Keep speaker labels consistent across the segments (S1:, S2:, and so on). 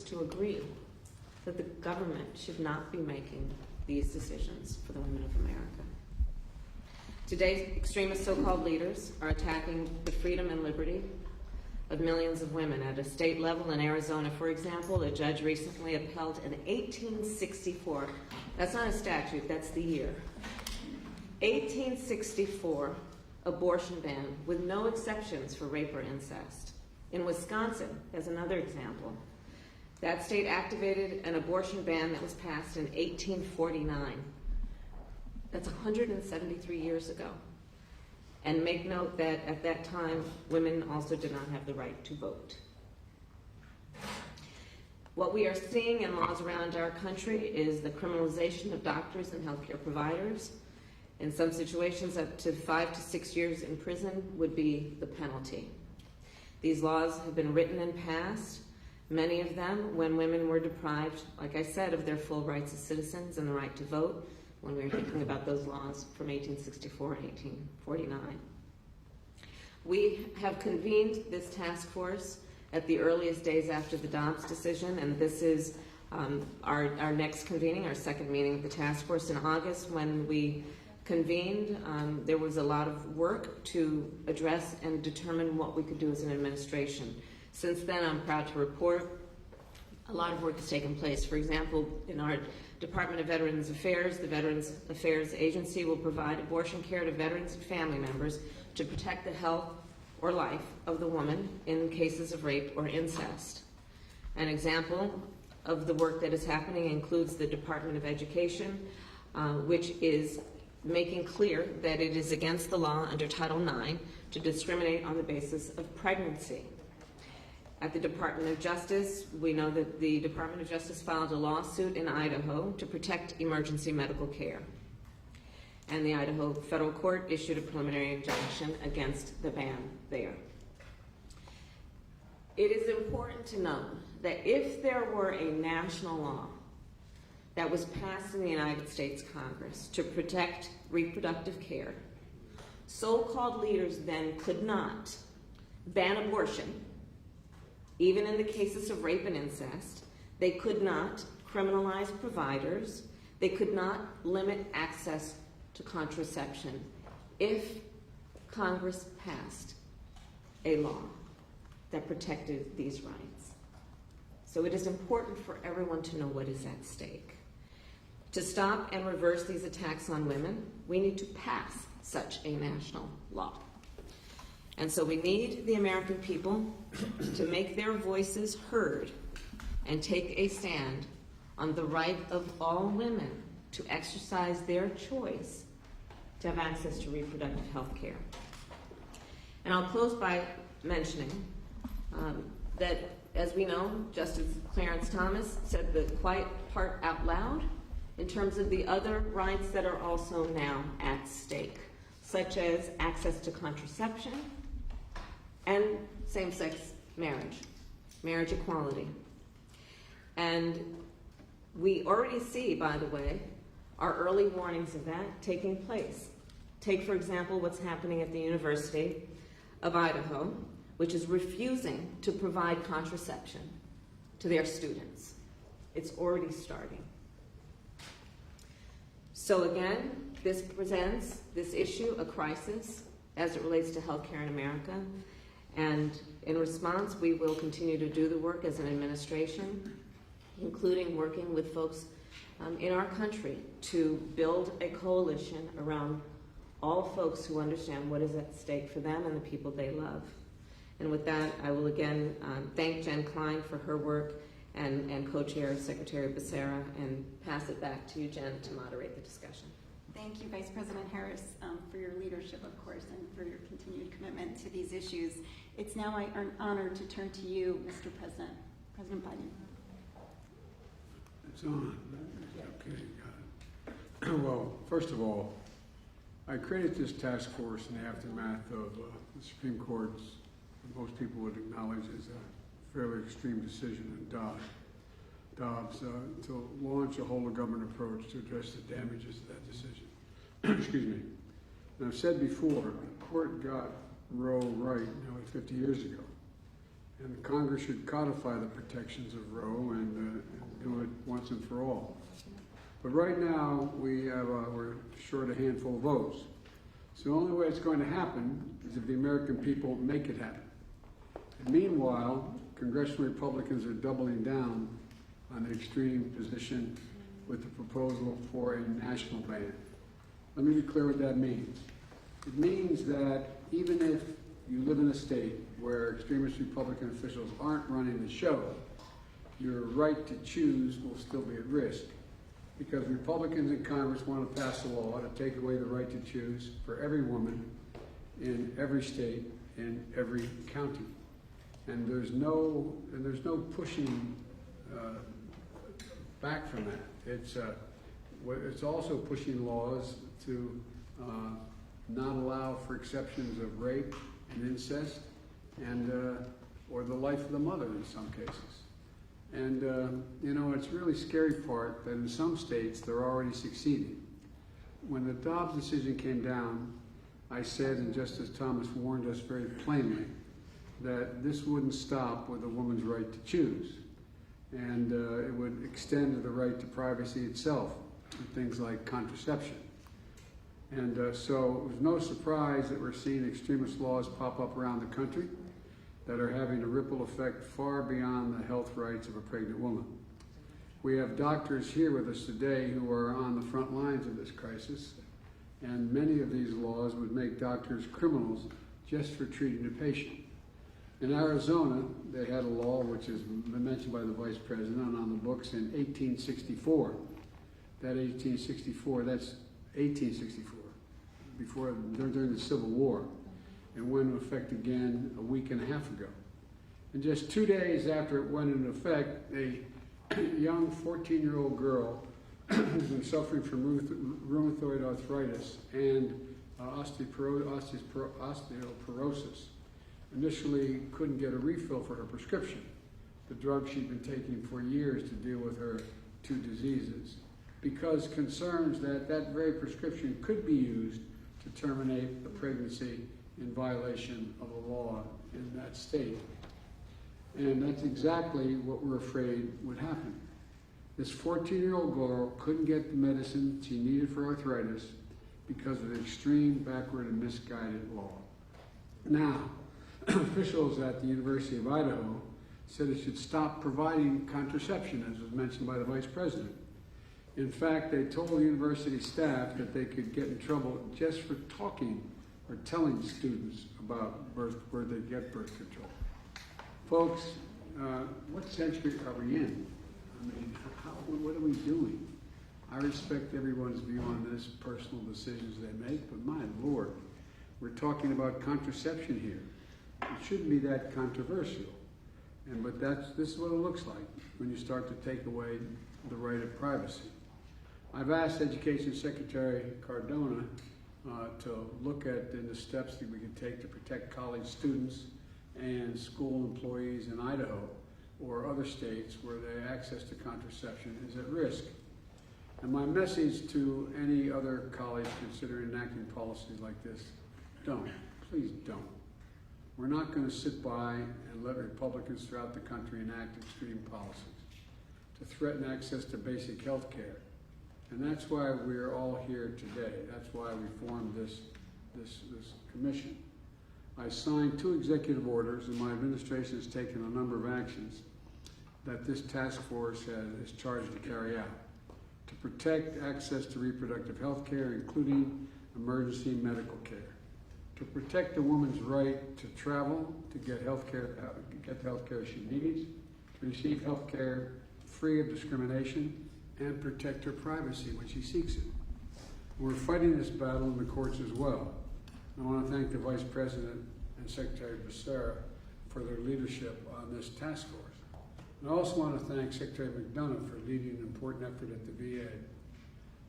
S1: to agree that the government should not be making these decisions for the women of America. Today's extremist so-called leaders are attacking the freedom and liberty of millions of women. At a state level in Arizona, for example, a judge recently upheld an 1864, that's not a statute, that's the year, 1864 abortion ban with no exceptions for rape or incest. In Wisconsin, as another example, that state activated an abortion ban that was passed in 1849. That's 173 years ago. And make note that at that time, women also did not have the right to vote. What we are seeing in laws around our country is the criminalization of doctors and healthcare providers. In some situations, up to 5 to 6 years in prison would be the penalty. These laws have been written and passed, many of them when women were deprived, like I said, of their full rights as citizens and the right to vote, when we were thinking about those laws from 1864 and 1849. We have convened this task force at the earliest days after the Dobbs decision, and this is our next convening, our second meeting of the task force in August. When we convened, there was a lot of work to address and determine what we could do as an administration. Since then, I'm proud to report a lot of work has taken place. For example, in our Department of Veterans Affairs, the Veterans Affairs Agency will provide abortion care to veterans and family members to protect the health or life of the woman in cases of rape or incest. An example of the work that is happening includes the Department of Education, which is making clear that it is against the law under Title IX to discriminate on the basis of pregnancy. At the Department of Justice, we know that the Department of Justice filed a lawsuit in Idaho to protect emergency medical care. And the Idaho federal court issued a preliminary injunction against the ban there. It is important to note that if there were a national law that was passed in the United States Congress to protect reproductive care, so-called leaders then could not ban abortion. Even in the cases of rape and incest, they could not criminalize providers. They could not limit access to contraception if Congress passed a law that protected these rights. So it is important for everyone to know what is at stake. To stop and reverse these attacks on women, we need to pass such a national law. And so we need the American people to make their voices heard and take a stand on the right of all women to exercise their choice to have access to reproductive health care. And I'll close by mentioning that, as we know, Justice Clarence Thomas said the quiet part out loud in terms of the other rights that are also now at stake, such as access to contraception, and same-sex marriage, marriage equality. And we already see, by the way, our early warnings of that taking place. Take, for example, what's happening at the University of Idaho, which is refusing to provide contraception to their students. It's already starting. So again, this presents this issue, a crisis, as it relates to healthcare in America. And in response, we will continue to do the work as an administration, including working with folks in our country to build a coalition around all folks who understand what is at stake for them and the people they love. And with that, I will again thank Jen Klein for her work and co-chair Secretary Becerra, and pass it back to you, Jen, to moderate the discussion.
S2: Thank you, Vice President Harris, for your leadership, of course, and for your continued commitment to these issues. It's now my honor to turn to you, Mr. President. President Biden.
S3: It's on. Okay, got it. Well, first of all, I created this task force in the aftermath of the Supreme Court's, most people would acknowledge as a fairly extreme decision in Dobbs to launch a whole-of-government approach to address the damages of that decision. Excuse me. And I've said before, the court got Roe right nearly 50 years ago. And Congress should codify the protections of Roe and do it once and for all. But right now, we're short a handful of votes. So the only way it's going to happen is if the American people make it happen. And meanwhile, congressional Republicans are doubling down on the extreme position with the proposal for a national ban. Let me be clear what that means. It means that even if you live in a state where extremist Republican officials aren't running the show, your right to choose will still be at risk, because Republicans in Congress want to pass a law to take away the right to choose for every woman in every state, in every county. And there's no pushing back from that. It's also pushing laws to not allow for exceptions of rape and incest, and or the life of the mother in some cases. And it's really scary part that in some states they're already succeeding. When the Dobbs decision came down, I said, and Justice Thomas warned us very plainly, that this wouldn't stop with a woman's right to choose. And it would extend to the right to privacy itself, and things like contraception. And so it was no surprise that we're seeing extremist laws pop up around the country that are having a ripple effect far beyond the health rights of a pregnant woman. We have doctors here with us today who are on the front lines of this crisis, and many of these laws would make doctors criminals just for treating a patient. In Arizona, they had a law which has been mentioned by the Vice President on the books in 1864. That's 1864, during the Civil War, and went into effect again a week and a half ago. And just 2 days after it went into effect, a young 14-year-old girl who's been suffering from rheumatoid arthritis and osteoporosis initially couldn't get a refill for her prescription, the drug she'd been taking for years to deal with her two diseases, because concerns that that very prescription could be used to terminate a pregnancy in violation of a law in that state. And that's exactly what we're afraid would happen. This 14-year-old girl couldn't get the medicine she needed for arthritis because of the extreme, backward, and misguided law. Now, officials at the University of Idaho said it should stop providing contraception, as was mentioned by the Vice President. In fact, they told the university staff that they could get in trouble just for talking or telling students about where they get birth control. Folks, what century are we in? I mean, what are we doing? I respect everyone's view on this, personal decisions they make, but my Lord, we're talking about contraception here. It shouldn't be that controversial. But this is what it looks like when you start to take away the right of privacy. I've asked Education Secretary Cardona to look at the steps that we can take to protect college students and school employees in Idaho or other states where the access to contraception is at risk. And my message to any other college considering enacting policies like this, don't. Please don't. We're not going to sit by and let Republicans throughout the country enact extreme policies to threaten access to basic health care. And that's why we're all here today. That's why we formed this commission. I signed 2 executive orders, and my administration has taken a number of actions that this task force is charged to carry out to protect access to reproductive health care, including emergency medical care, to protect a woman's right to travel, to get the health care she needs, to receive health care free of discrimination, and protect her privacy when she seeks it. We're fighting this battle in the courts as well. I want to thank the Vice President and Secretary Becerra for their leadership on this task force. And I also want to thank Secretary McDonough for leading an important effort at the VA.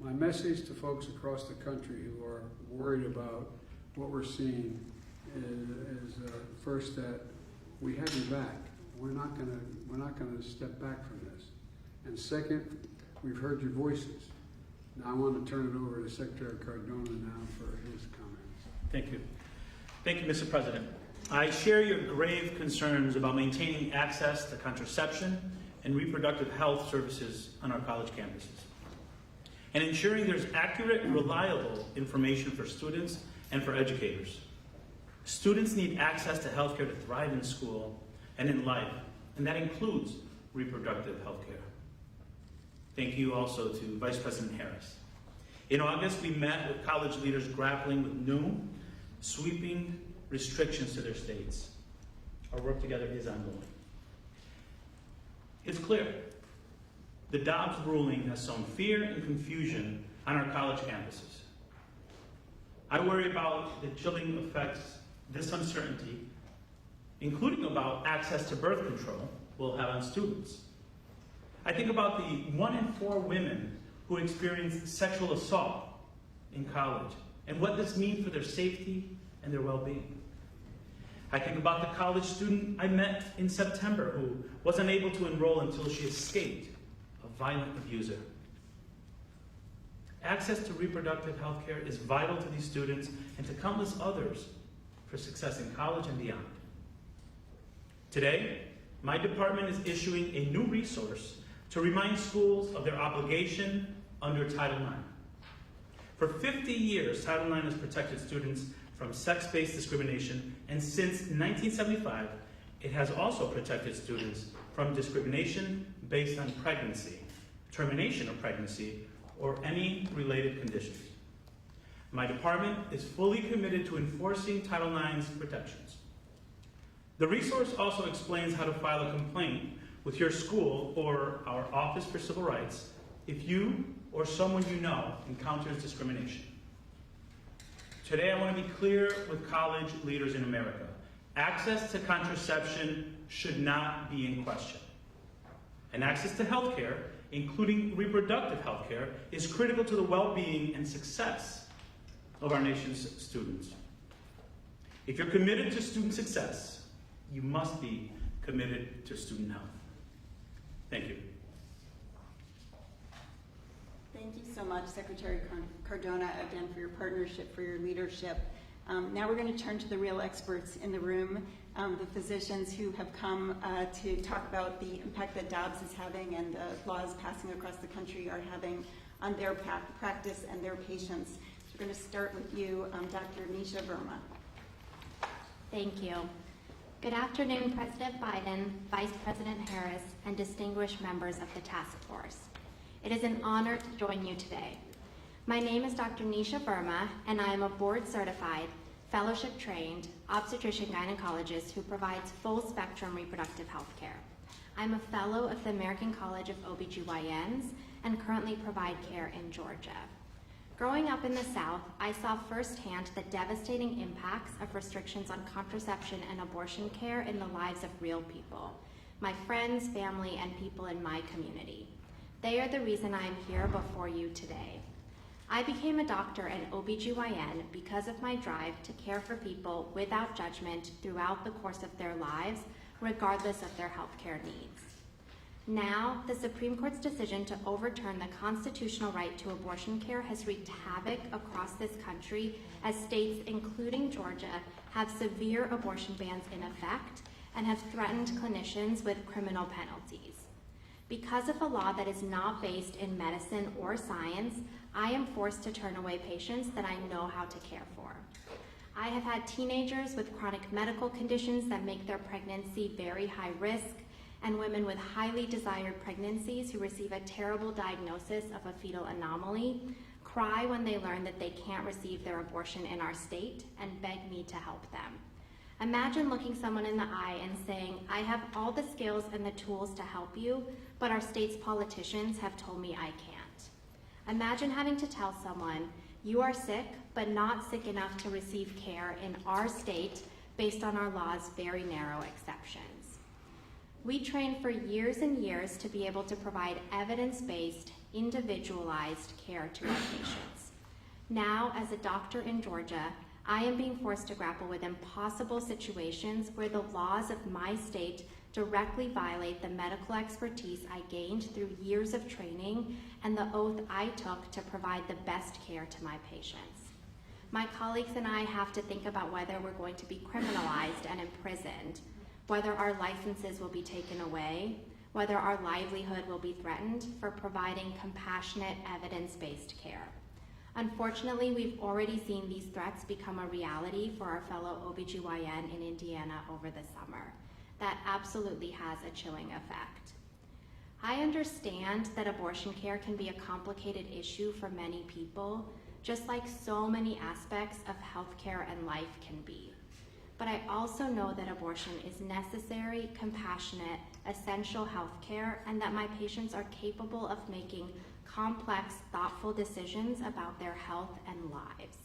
S3: My message to folks across the country who are worried about what we're seeing is first that we have you back. We're not going to step back from this. And second, we've heard your voices. Now I want to turn it over to Secretary Cardona now for his comments.
S4: Thank you. Thank you, Mr. President. I share your grave concerns about maintaining access to contraception and reproductive health services on our college campuses, and ensuring there's accurate and reliable information for students and for educators. Students need access to healthcare to thrive in school and in life, and that includes reproductive healthcare. Thank you also to Vice President Harris. In August, we met with college leaders grappling with new, sweeping restrictions to their states. Our work together is ongoing. It's clear. The Dobbs ruling has sown fear and confusion on our college campuses. I worry about the chilling effects this uncertainty, including about access to birth control, will have on students. I think about the 1 in 4 women who experience sexual assault in college and what this means for their safety and their well-being. I think about the college student I met in September who was unable to enroll until she escaped a violent abuser. Access to reproductive health care is vital to these students and to countless others for success in college and beyond. Today, my department is issuing a new resource to remind schools of their obligation under Title IX. For 50 years, Title IX has protected students from sex-based discrimination, and since 1975, it has also protected students from discrimination based on pregnancy, termination of pregnancy, or any related conditions. My department is fully committed to enforcing Title IX's protections. The resource also explains how to file a complaint with your school or our Office for Civil Rights if you or someone you know encounters discrimination. Today, I want to be clear with college leaders in America. Access to contraception should not be in question. And access to health care, including reproductive health care, is critical to the well-being and success of our nation's students. If you're committed to student success, you must be committed to student health. Thank you.
S2: Thank you so much, Secretary Cardona, again, for your partnership, for your leadership. Now we're going to turn to the real experts in the room, the physicians who have come to talk about the impact that Dobbs is having and the laws passing across the country are having on their practice and their patients. So we're going to start with you, Dr. Nisha Verma.
S5: Thank you. Good afternoon, President Biden, Vice President Harris, and distinguished members of the task force. It is an honor to join you today. My name is Dr. Nisha Verma, and I am a board-certified, fellowship-trained obstetrician-gynecologist who provides full-spectrum reproductive health care. I'm a fellow of the American College of OBGYNs and currently provide care in Georgia. Growing up in the South, I saw firsthand the devastating impacts of restrictions on contraception and abortion care in the lives of real people, my friends, family, and people in my community. They are the reason I am here before you today. I became a doctor and OBGYN because of my drive to care for people without judgment throughout the course of their lives, regardless of their healthcare needs. Now, the Supreme Court's decision to overturn the constitutional right to abortion care has wreaked havoc across this country as states, including Georgia, have severe abortion bans in effect and have threatened clinicians with criminal penalties. Because of a law that is not based in medicine or science, I am forced to turn away patients that I know how to care for. I have had teenagers with chronic medical conditions that make their pregnancy very high risk, and women with highly desired pregnancies who receive a terrible diagnosis of a fetal anomaly cry when they learn that they can't receive their abortion in our state and beg me to help them. Imagine looking someone in the eye and saying, I have all the skills and the tools to help you, but our state's politicians have told me I can't. Imagine having to tell someone, you are sick, but not sick enough to receive care in our state based on our law's very narrow exceptions. We trained for years and years to be able to provide evidence-based, individualized care to our patients. Now, as a doctor in Georgia, I am being forced to grapple with impossible situations where the laws of my state directly violate the medical expertise I gained through years of training and the oath I took to provide the best care to my patients. my colleagues and I have to think about whether we're going to be criminalized and imprisoned, whether our licenses will be taken away, whether our livelihood will be threatened for providing compassionate, evidence-based care. Unfortunately, we've already seen these threats become a reality for our fellow OBGYN in Indiana over the summer. That absolutely has a chilling effect. I understand that abortion care can be a complicated issue for many people, just like so many aspects of healthcare and life can be. But I also know that abortion is necessary, compassionate, essential healthcare, and that my patients are capable of making complex, thoughtful decisions about their health and lives.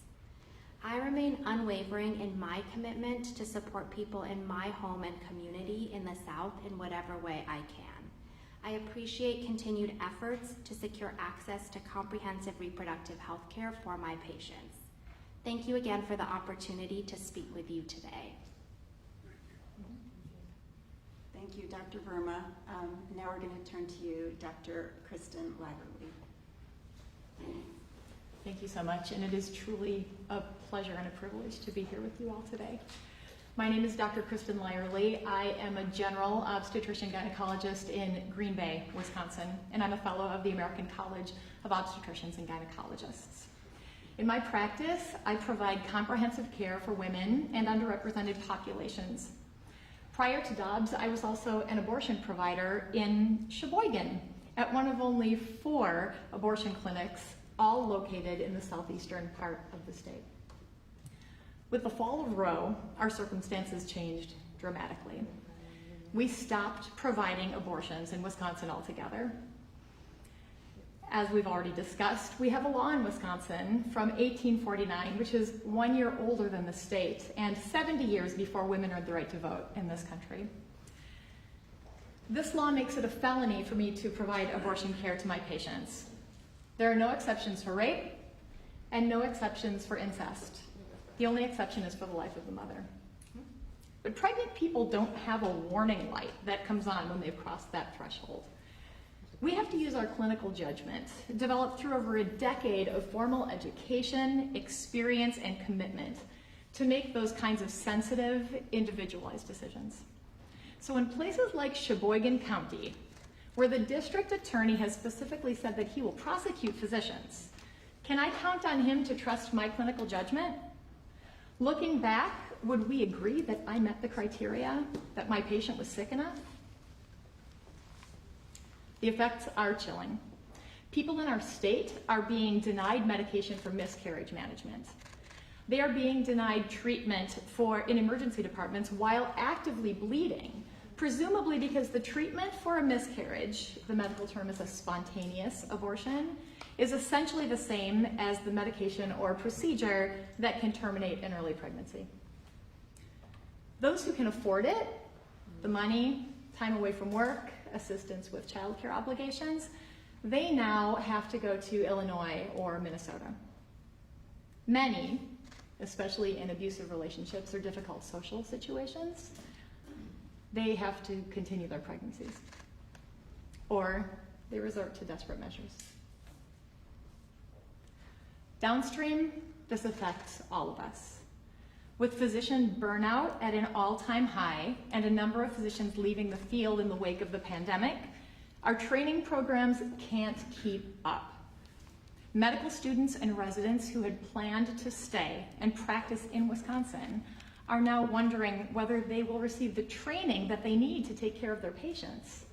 S5: I remain unwavering in my commitment to support people in my home and community in the South in whatever way I can. I appreciate continued efforts to secure access to comprehensive reproductive health care for my patients. Thank you again for the opportunity to speak with you today.
S2: Thank you, Dr. Verma. Now we're going to turn to you, Dr. Kristen Lagerly.
S6: Thank you so much, and it is truly a pleasure and a privilege to be here with you all today. My name is Dr. Kristen Lyerly. I am a general obstetrician gynecologist in Green Bay, Wisconsin, and I'm a fellow of the American College of Obstetricians and Gynecologists. In my practice, I provide comprehensive care for women and underrepresented populations. Prior to Dobbs, I was also an abortion provider in Sheboygan at one of only 4 abortion clinics, all located in the southeastern part of the state. With the fall of Roe, our circumstances changed dramatically. We stopped providing abortions in Wisconsin altogether. As we've already discussed, we have a law in Wisconsin from 1849, which is 1 year older than the state and 70 years before women earned the right to vote in this country. This law makes it a felony for me to provide abortion care to my patients. There are no exceptions for rape and no exceptions for incest. The only exception is for the life of the mother. But pregnant people don't have a warning light that comes on when they've crossed that threshold. We have to use our clinical judgment, developed through over a decade of formal education, experience, and commitment, to make those kinds of sensitive, individualized decisions. So in places like Sheboygan County, where the district attorney has specifically said that he will prosecute physicians, can I count on him to trust my clinical judgment? Looking back, would we agree that I met the criteria, that my patient was sick enough? The effects are chilling. People in our state are being denied medication for miscarriage management. They are being denied treatment in emergency departments while actively bleeding, presumably because the treatment for a miscarriage, the medical term is a spontaneous abortion, is essentially the same as the medication or procedure that can terminate an early pregnancy. Those who can afford it, the money, time away from work, assistance with childcare obligations, they now have to go to Illinois or Minnesota. Many, especially in abusive relationships or difficult social situations, they have to continue their pregnancies, or they resort to desperate measures. Downstream, this affects all of us. With physician burnout at an all-time high and a number of physicians leaving the field in the wake of the pandemic, our training programs can't keep up. Medical students and residents who had planned to stay and practice in Wisconsin are now wondering whether they will receive the training that they need to take care of their patients,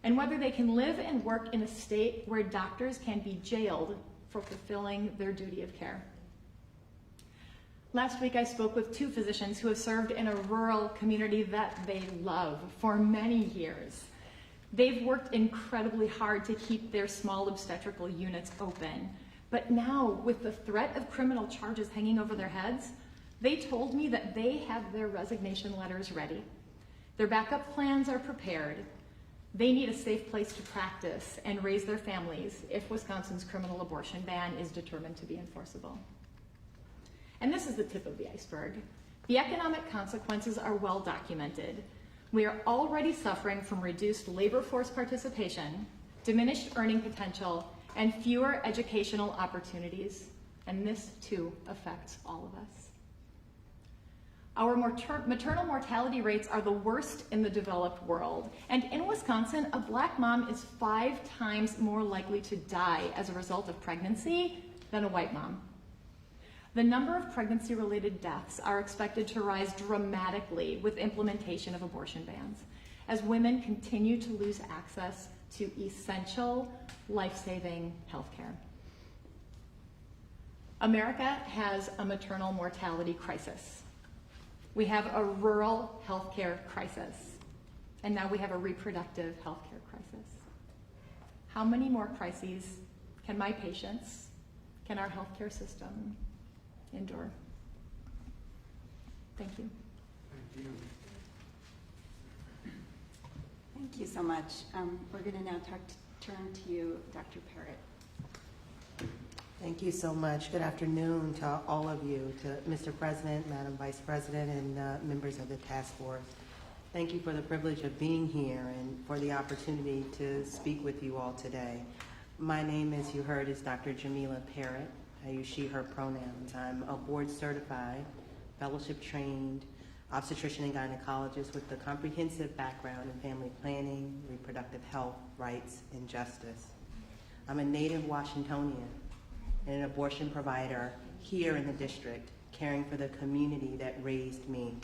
S6: and whether they can live and work in a state where doctors can be jailed for fulfilling their duty of care. Last week I spoke with 2 physicians who have served in a rural community that they love for many years. They've worked incredibly hard to keep their small obstetrical units open, but now with the threat of criminal charges hanging over their heads, they told me that they have their resignation letters ready. Their backup plans are prepared. They need a safe place to practice and raise their families if Wisconsin's criminal abortion ban is determined to be enforceable. And this is the tip of the iceberg. The economic consequences are well documented. We are already suffering from reduced labor force participation, diminished earning potential, and fewer educational opportunities. And this, too, affects all of us. Our maternal mortality rates are the worst in the developed world. And in Wisconsin, a Black mom is 5 times more likely to die as a result of pregnancy than a white mom. The number of pregnancy-related deaths are expected to rise dramatically with implementation of abortion bans, as women continue to lose access to essential, life-saving health care. America has a maternal mortality crisis. We have a rural healthcare crisis, and now we have a reproductive healthcare crisis. How many more crises can my patients, can our healthcare system endure? Thank you.
S3: Thank you.
S2: Thank you so much. We're going to now turn to you, Dr. Parrott.
S7: Thank you so much. Good afternoon to all of you, to Mr. President, Madam Vice President, and members of the task force. Thank you for the privilege of being here and for the opportunity to speak with you all today. My name, as you heard, is Dr. Jamila Parrott. I use she, her pronouns. I'm a board-certified, fellowship-trained obstetrician and gynecologist with a comprehensive background in family planning, reproductive health, rights, and justice. I'm a native Washingtonian and an abortion provider here in the district, caring for the community that raised me,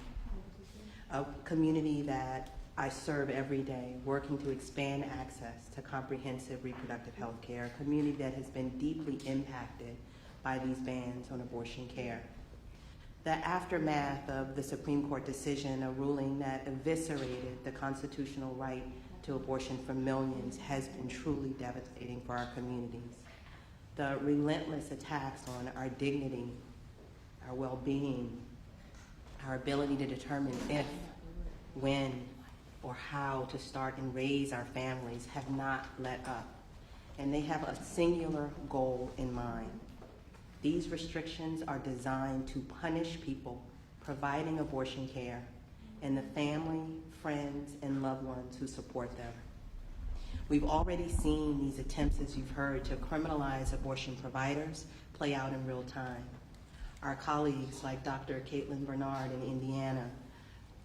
S7: a community that I serve every day, working to expand access to comprehensive reproductive health care, a community that has been deeply impacted by these bans on abortion care. The aftermath of the Supreme Court decision, a ruling that eviscerated the constitutional right to abortion for millions, has been truly devastating for our communities. The relentless attacks on our dignity, our well-being, our ability to determine if, when, or how to start and raise our families have not let up. And they have a singular goal in mind. These restrictions are designed to punish people providing abortion care and the family, friends, and loved ones who support them. We've already seen these attempts, as you've heard, to criminalize abortion providers play out in real time. Our colleagues, like Dr. Caitlin Bernard in Indiana,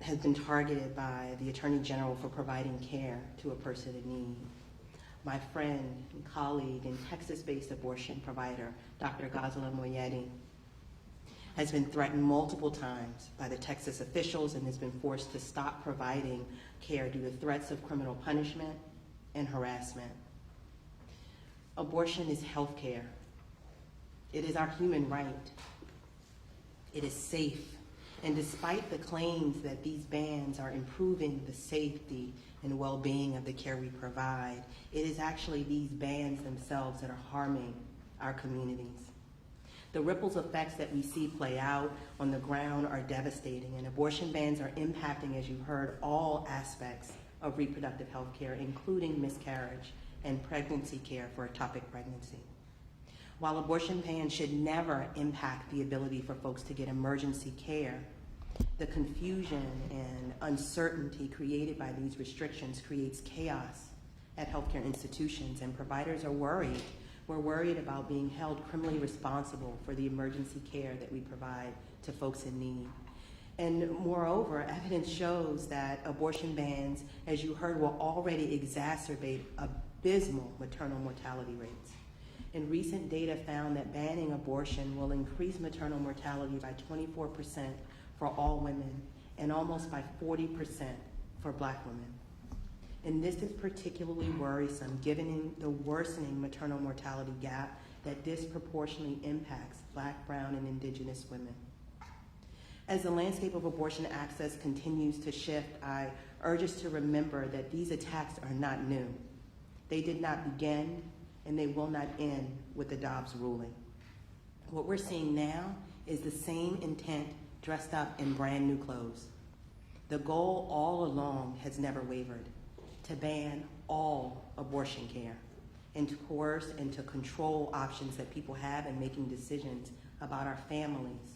S7: have been targeted by the Attorney General for providing care to a person in need. My friend and colleague and Texas-based abortion provider, Dr. Ghazala Moyedi, has been threatened multiple times by the Texas officials and has been forced to stop providing care due to threats of criminal punishment and harassment. Abortion is health care. It is our human right. It is safe. And despite the claims that these bans are improving the safety and well-being of the care we provide, it is actually these bans themselves that are harming our communities. The ripples effects that we see play out on the ground are devastating, and abortion bans are impacting, as you heard, all aspects of reproductive health care, including miscarriage and pregnancy care for ectopic pregnancy. While abortion bans should never impact the ability for folks to get emergency care, the confusion and uncertainty created by these restrictions creates chaos at healthcare institutions, and providers are worried. We're worried about being held criminally responsible for the emergency care that we provide to folks in need. And moreover, evidence shows that abortion bans, as you heard, will already exacerbate abysmal maternal mortality rates. And recent data found that banning abortion will increase maternal mortality by 24% for all women and almost by 40% for Black women. And this is particularly worrisome given the worsening maternal mortality gap that disproportionately impacts Black, brown, and Indigenous women. As the landscape of abortion access continues to shift, I urge us to remember that these attacks are not new. They did not begin, and they will not end with the Dobbs ruling. What we're seeing now is the same intent dressed up in brand new clothes. The goal all along has never wavered: to ban all abortion care and to coerce and to control options that people have in making decisions about our families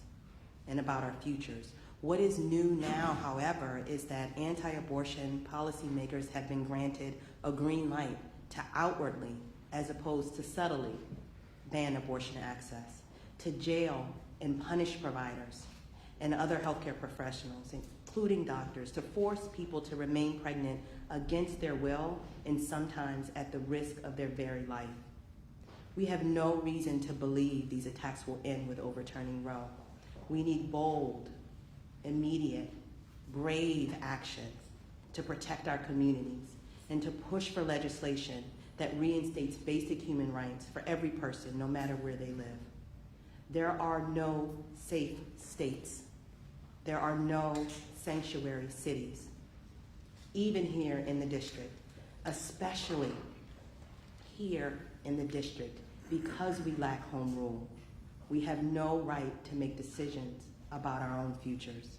S7: and about our futures. What is new now, however, is that anti-abortion policymakers have been granted a green light to outwardly, as opposed to subtly, ban abortion access, to jail and punish providers and other healthcare professionals, including doctors, to force people to remain pregnant against their will and sometimes at the risk of their very life. We have no reason to believe these attacks will end with overturning Roe. We need bold, immediate, brave actions to protect our communities and to push for legislation that reinstates basic human rights for every person, no matter where they live. There are no safe states. There are no sanctuary cities, even here in the district, especially here in the district, because we lack home rule. We have no right to make decisions about our own futures.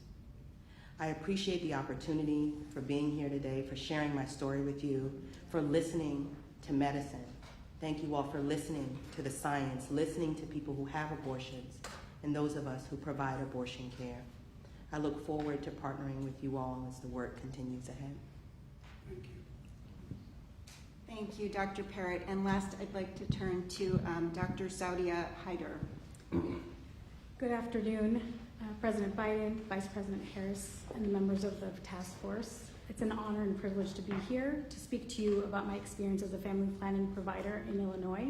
S7: I appreciate the opportunity for being here today, for sharing my story with you, for listening to medicine. Thank you all for listening to the science, listening to people who have abortions, and those of us who provide abortion care. I look forward to partnering with you all as the work continues ahead.
S3: Thank you.
S2: Thank you, Dr. Parrott. And last, I'd like to turn to Dr. Saudia Haider.
S8: Good afternoon, President Biden, Vice President Harris, and the members of the task force. It's an honor and privilege to be here to speak to you about my experience as a family planning provider in Illinois.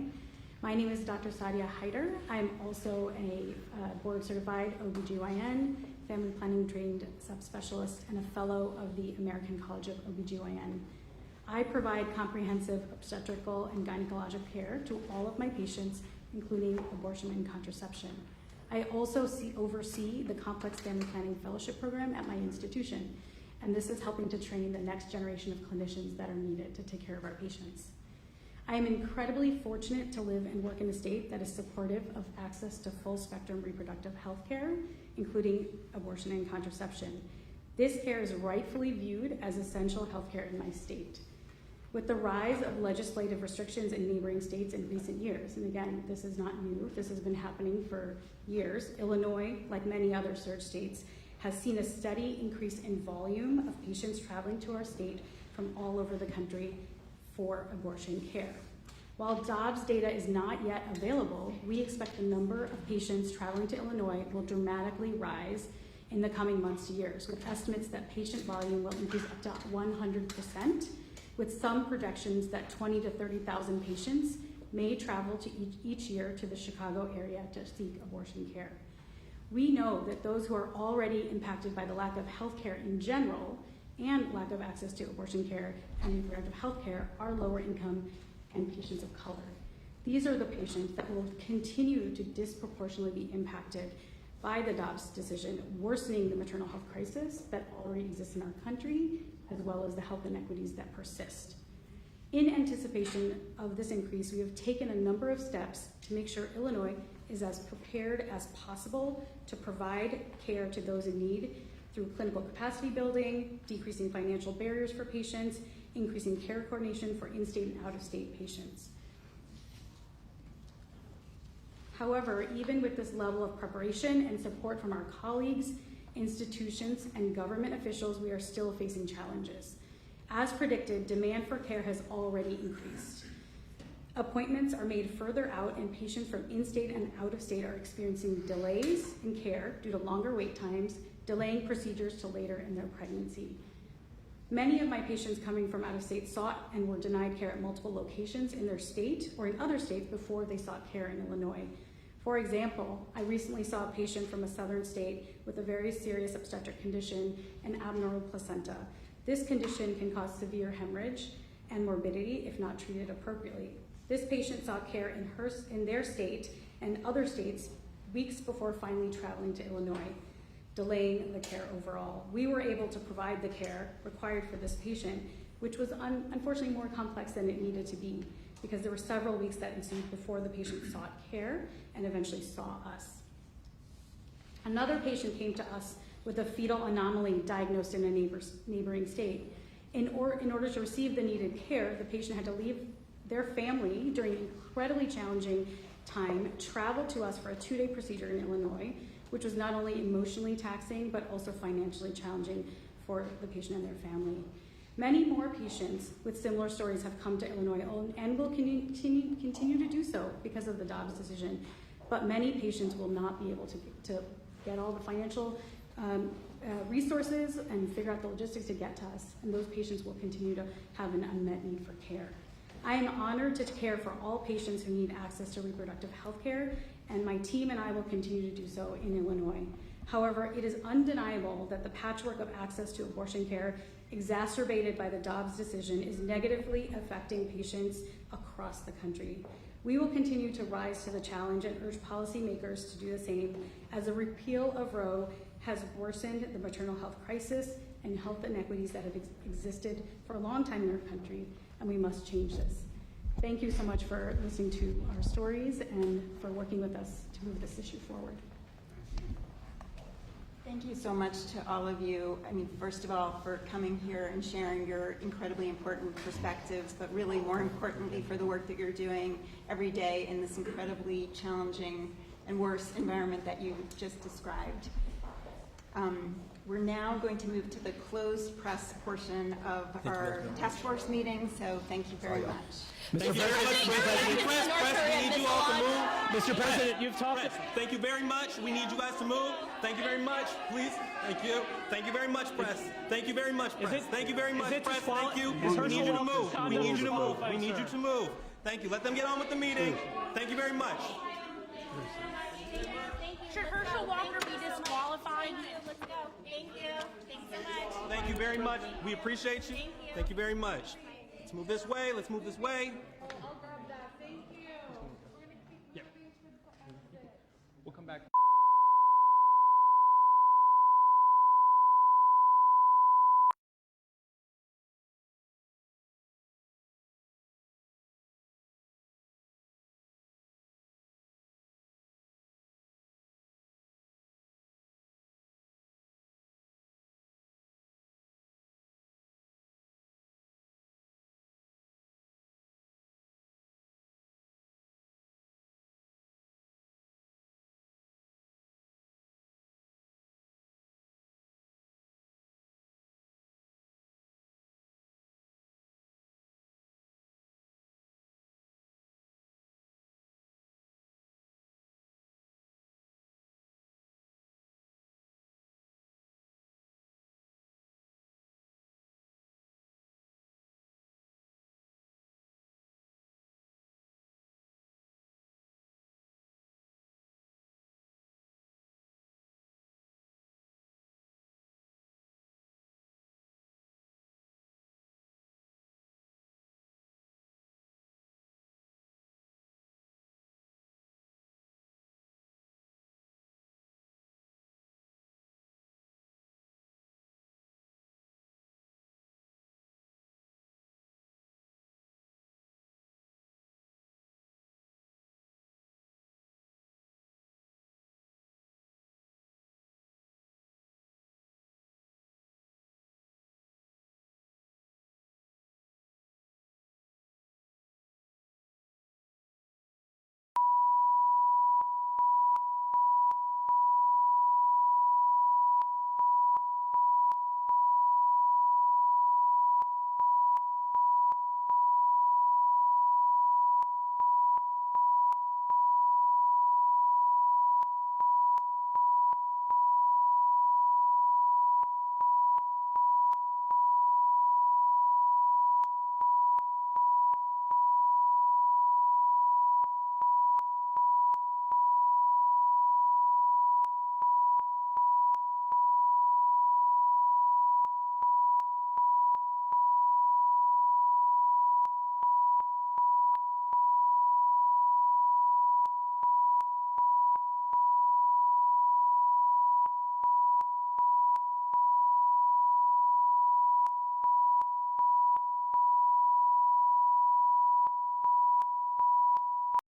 S8: My name is Dr. Saudia Haider. I'm also a board-certified OBGYN, family planning trained subspecialist, and a fellow of the American College of OBGYN. I provide comprehensive obstetrical and gynecologic care to all of my patients, including abortion and contraception. I also oversee the Complex Family Planning Fellowship Program at my institution, and this is helping to train the next generation of clinicians that are needed to take care of our patients. I am incredibly fortunate to live and work in a state that is supportive of access to full-spectrum reproductive health care, including abortion and contraception. This care is rightfully viewed as essential health care in my state. With the rise of legislative restrictions in neighboring states in recent years, and again, this is not new, this has been happening for years, Illinois, like many other surge states, has seen a steady increase in volume of patients traveling to our state from all over the country for abortion care. While Dobbs data is not yet available, we expect the number of patients traveling to Illinois will dramatically rise in the coming months to years, with estimates that patient volume will increase up to 100%, with some projections that 20,000 to 30,000 patients may travel to each year to the Chicago area to seek abortion care. We know that those who are already impacted by the lack of health care in general and lack of access to abortion care and reproductive health care are lower income and patients of color. These are the patients that will continue to disproportionately be impacted by the Dobbs decision, worsening the maternal health crisis that already exists in our country, as well as the health inequities that persist. In anticipation of this increase, we have taken a number of steps to make sure Illinois is as prepared as possible to provide care to those in need through clinical capacity building, decreasing financial barriers for patients, increasing care coordination for in-state and out-of-state patients. However, even with this level of preparation and support from our colleagues, institutions, and government officials, we are still facing challenges. As predicted, demand for care has already increased. Appointments are made further out, and patients from in-state and out-of-state are experiencing delays in care due to longer wait times, delaying procedures to later in their pregnancy. Many of my patients coming from out-of-state sought and were denied care at multiple locations in their state or in other states before they sought care in Illinois. For example, I recently saw a patient from a southern state with a very serious obstetric condition, an abnormal placenta. This condition can cause severe hemorrhage and morbidity if not treated appropriately. This patient sought care in their state and other states weeks before finally traveling to Illinois, delaying the care overall. We were able to provide the care required for this patient, which was unfortunately more complex than it needed to be, because there were several weeks that ensued before the patient sought care and eventually saw us. Another patient came to us with a fetal anomaly diagnosed in a neighboring state. In order to receive the needed care, the patient had to leave their family during an incredibly challenging time, travel to us for a 2-day procedure in Illinois, which was not only emotionally taxing, but also financially challenging for the patient and their family. Many more patients with similar stories have come to Illinois and will continue to do so because of the Dobbs decision. but many patients will not be able to get all the financial resources and figure out the logistics to get to us, and those patients will continue to have an unmet need for care. I am honored to care for all patients who need access to reproductive health care, and my team and I will continue to do so in Illinois. However, it is undeniable that the patchwork of access to abortion care, exacerbated by the Dobbs decision, is negatively affecting patients across the country. We will continue to rise to the challenge and urge policymakers to do the same, as the repeal of Roe has worsened the maternal health crisis and health inequities that have existed for a long time in our country, and we must change this. Thank you so much for listening to our stories and for working with us to move this issue forward.
S2: Thank you so much to all of you. I mean, first of all, for coming here and sharing your incredibly important perspectives, but really more importantly for the work that you're doing every day in this incredibly challenging and worse environment that you just described. We're now going to move to the closed press portion of our task force meeting, so thank you very much.
S9: Thank you very much, Press, we need you all to move. Mr. President, you've talked. Thank you very much. We need you guys to move. Thank you very much. Please. Thank you. Thank you very much, Press. Thank you very much, Press. Thank you very much, Press. Thank you. We need you to move. We need you to move. We need you to move. Thank you. Let them get on with the meeting. Thank you very much.
S10: Should Herschel Walker be disqualified? Let's go. Thank you. Thanks so much.
S9: Thank you very much. We appreciate you. Thank you very much. Let's move this way. Let's move this way.
S10: I'll grab that. Thank you.